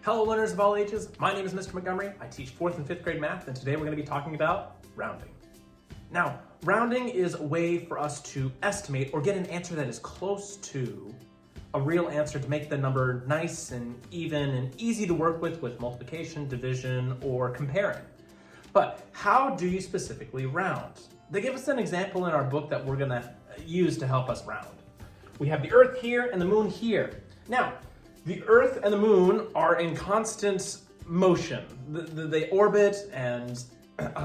Hello learners of all ages, my name is Mr. Montgomery. I teach 4th and 5th grade math, and today we're going to be talking about rounding. Now, rounding is a way for us to estimate or get an answer that is close to a real answer to make the number nice and even and easy to work with multiplication, division, or comparing. But how do you specifically round? They give us an example in our book that we're going to use to help us round. We have the Earth here and the Moon here. Now, the Earth and the Moon are in constant motion. They orbit and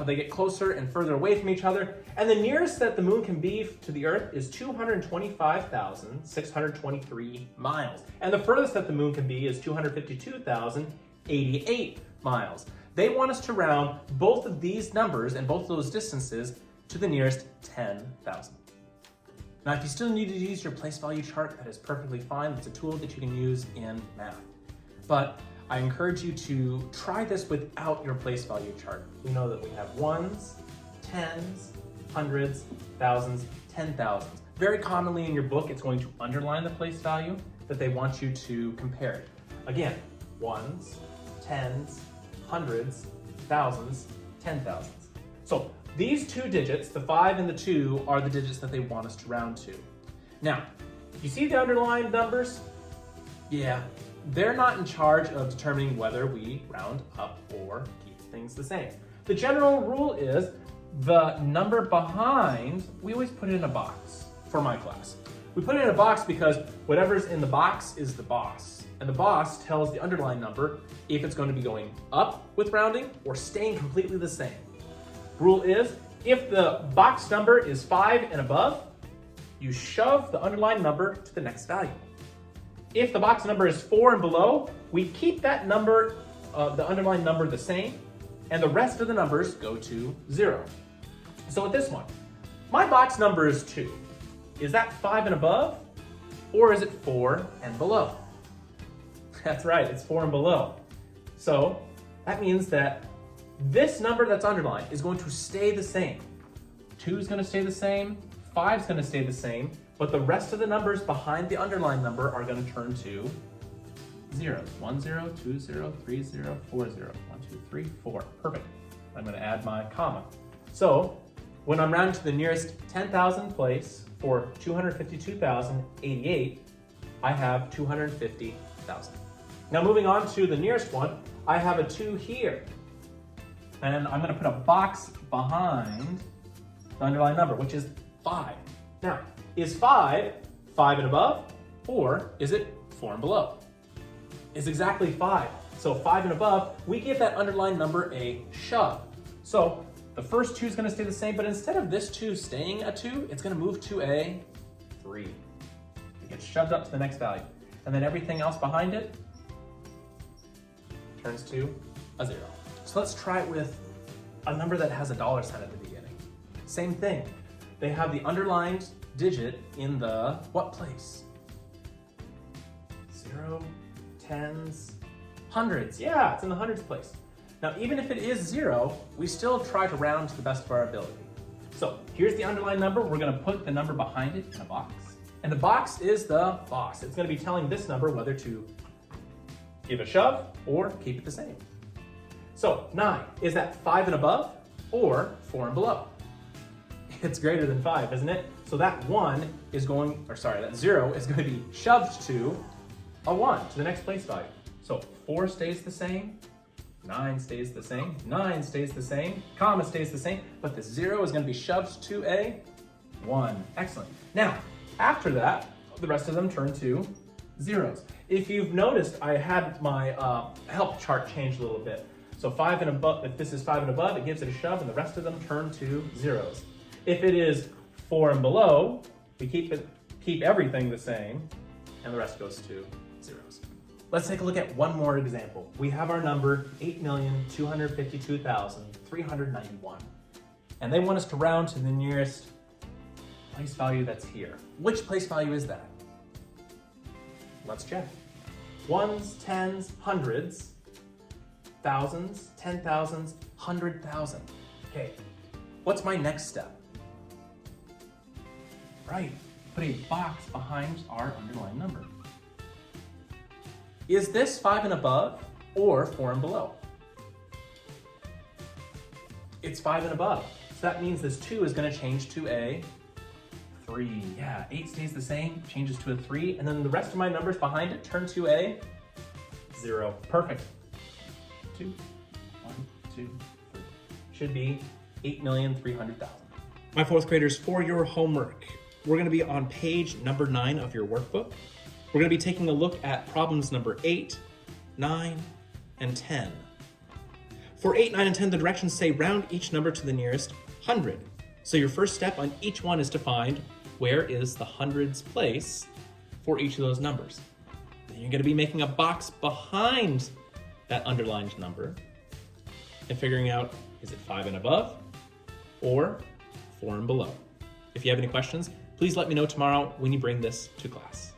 they get closer and further away from each other. And the nearest that the Moon can be to the Earth is 225,623 miles. And the furthest that the Moon can be is 252,088 miles. They want us to round both of these numbers and both of those distances to the nearest 10,000. Now, if you still need to use your place value chart, that is perfectly fine. It's a tool that you can use in math. But I encourage you to try this without your place value chart. We know that we have ones, tens, hundreds, thousands, 10,000s. Very commonly in your book, it's going to underline the place value that they want you to compare it. Again, ones, tens, hundreds, thousands, 10,000s. So these two digits, the 5 and the 2, are the digits that they want us to round to. Now, you see the underlined numbers? Yeah, they're not in charge of determining whether we round up or keep things the same. The general rule is the number behind, we always put it in a box for my class. We put it in a box because whatever's in the box is the boss. And the boss tells the underlying number if it's going to be going up with rounding or staying completely the same. Rule is, if the box number is 5 and above, you shove the underlying number to the next value. If the box number is 4 and below, we keep that number, the underlying number the same, and the rest of the numbers go to 0. So with this one, my box number is 2. Is that 5 and above, or is it 4 and below? That's right, it's 4 and below. So that means that this number that's underlined is going to stay the same. 2 is going to stay the same, 5 is going to stay the same, but the rest of the numbers behind the underlined number are going to turn to zeros. 1, 0, 2, 0, 3, 0, 4, 0. 1, 2, 3, 4. Perfect. I'm going to add my comma. So when I'm rounding to the nearest 10,000 place for 252,088, I have 250,000. Now moving on to the nearest one, I have a 2 here. And I'm going to put a box behind the underlying number, which is 5. Now, is 5 and above, or is it 4 and below? It's exactly 5. So 5 and above, we give that underlying number a shove. So the first 2 is going to stay the same, but instead of this 2 staying a 2, it's going to move to a 3. It gets shoved up to the next value. And then everything else behind it turns to a 0. So let's try it with a number that has a dollar sign at the beginning. Same thing. They have the underlined digit in the what place? 0, tens, hundreds. Yeah, it's in the hundreds place. Now, even if it is 0, we still try to round to the best of our ability. So here's the underlined number. We're going to put the number behind it in a box. And the box is the boss. It's going to be telling this number whether to give a shove or keep it the same. So 9, is that 5 and above or 4 and below? It's greater than 5, isn't it? So that 0 is going to be shoved to a 1, to the next place value. So 4 stays the same, 9 stays the same, 9 stays the same, comma stays the same, but the 0 is going to be shoved to a 1. Excellent. Now, after that, the rest of them turn to zeros. If you've noticed, I had my help chart changed a little bit. So 5 and above, if this is 5 and above, it gives it a shove, and the rest of them turn to zeros. If it is 4 and below, we keep everything the same, and the rest goes to zeros. Let's take a look at one more example. We have our number 8,252,391, and they want us to round to the nearest place value that's here. Which place value is that? Let's check. Ones, tens, hundreds, thousands, 10,000s, 100,000. Okay, what's my next step? Right, put a box behind our underlying number. Is this 5 and above, or 4 and below? It's 5 and above. So that means this 2 is going to change to a 3. Yeah, 8 stays the same, changes to a 3, and then the rest of my numbers behind it turn to a 0. Perfect. 2, 1, 2, 3. Should be 8,300,000. My fourth graders, for your homework, we're going to be on page number 9 of your workbook. We're going to be taking a look at problems number 8, 9, and 10. For 8, 9, and 10, the directions say round each number to the nearest 100. So your first step on each one is to find where is the hundreds place for each of those numbers. Then you're going to be making a box behind that underlined number and figuring out, is it 5 and above or 4 and below? If you have any questions, please let me know tomorrow when you bring this to class.